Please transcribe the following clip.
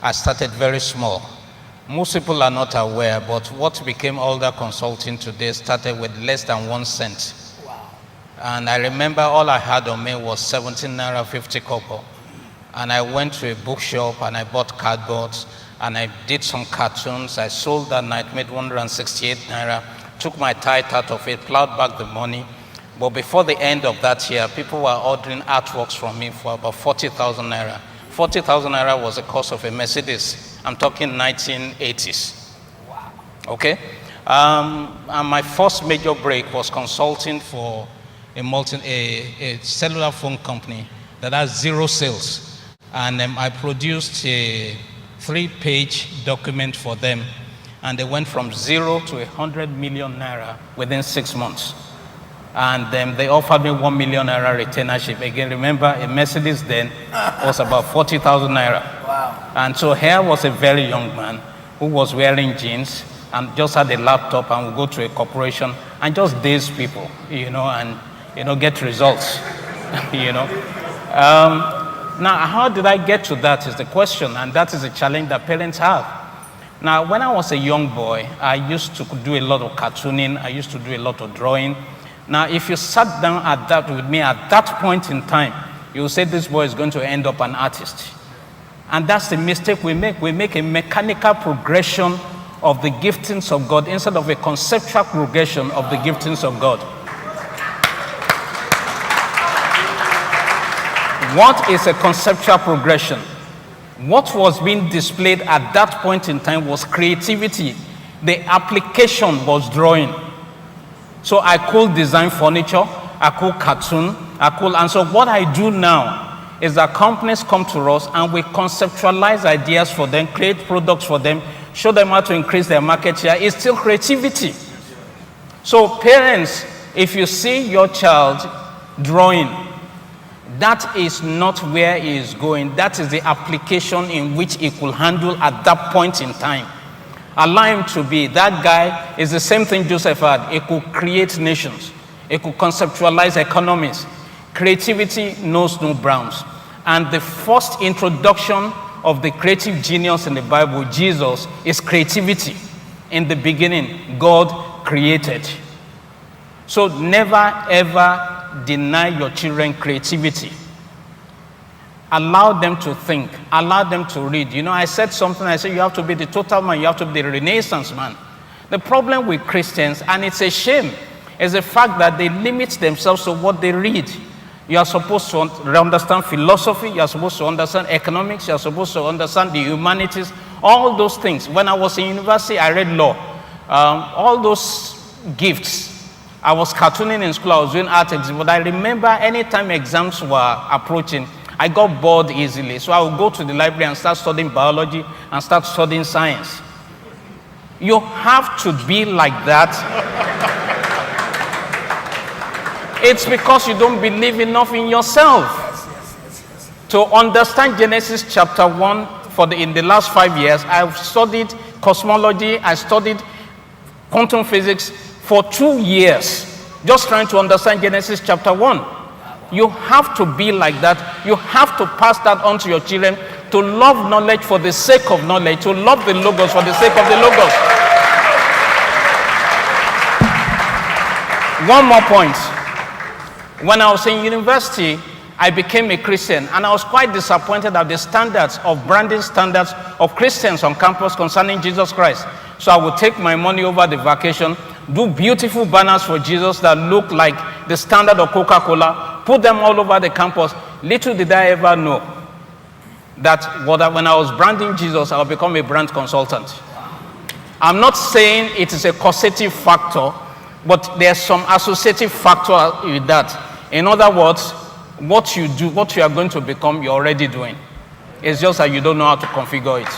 I started very small. Most people are not aware, but what became Alder Consulting today started with less than 1 cent. Wow. And I remember all I had on me was 17 naira 50 kobo. And I went to a bookshop and I bought cardboard and I did some cartoons. I sold that night, made 168 naira, took my tithe out of it, plowed back the money. But before the end of that year, people were ordering artworks from me for about 40,000 naira. 40,000 naira was the cost of a Mercedes. I'm talking 1980s. Wow. Okay? And my first major break was consulting for a cellular phone company that has 0 sales. And I produced a 3-page document for them. And they went from 0 to 100 million naira within 6 months. And they offered me 1 million naira retainership. Again, remember, a Mercedes then was about 40,000 naira. Wow. And so here was a very young man who was wearing jeans and just had a laptop and would go to a corporation and just daze people, and, get results, Now, how did I get to that is the question, and that is a challenge that parents have. Now, when I was a young boy, I used to do a lot of cartooning. I used to do a lot of drawing. Now, if you sat down with me at that point in time, you will say this boy is going to end up an artist. And that's the mistake we make. We make a mechanical progression of the giftings of God instead of a conceptual progression of the giftings of God. What is a conceptual progression? What was being displayed at that point in time was creativity. The application was drawing. So I could design furniture, I could cartoon, and so what I do now is that companies come to us and we conceptualize ideas for them, create products for them, show them how to increase their market share. It's still creativity. So parents, if you see your child drawing, that is not where he is going. That is the application in which he could handle at that point in time. Allow him to be. That guy is the same thing Joseph had. He could create nations. He could conceptualize economies. Creativity knows no bounds. And the first introduction of the creative genius in the Bible, Jesus, is creativity. In the beginning, God created. So never ever deny your children creativity. Allow them to think. Allow them to read. I said something. I said you have to be the total man. You have to be the Renaissance man. The problem with Christians, and it's a shame, is the fact that they limit themselves to what they read. You are supposed to understand philosophy. You are supposed to understand economics. You are supposed to understand the humanities. All those things. When I was in university, I read law. All those gifts. I was cartooning in school. I was doing art exhibit. But I remember anytime exams were approaching, I got bored easily. So I would go to the library and start studying biology and start studying science. You have to be like that. It's because you don't believe enough in yourself. To understand Genesis chapter 1 in the last 5 years, I've studied cosmology, I studied quantum physics for 2 years, just trying to understand Genesis chapter 1. You have to be like that. You have to pass that on to your children, to love knowledge for the sake of knowledge, to love the logos for the sake of the logos. One more point. When I was in university, I became a Christian, and I was quite disappointed at the standards of branding standards of Christians on campus concerning Jesus Christ. So I would take my money over the vacation, do beautiful banners for Jesus that look like the standard of Coca-Cola, put them all over the campus. Little did I ever know that when I was branding Jesus, I would become a brand consultant. I'm not saying it is a causative factor, but there's some associative factor with that. In other words, what you do, what you are going to become, you're already doing. It's just that you don't know how to configure it.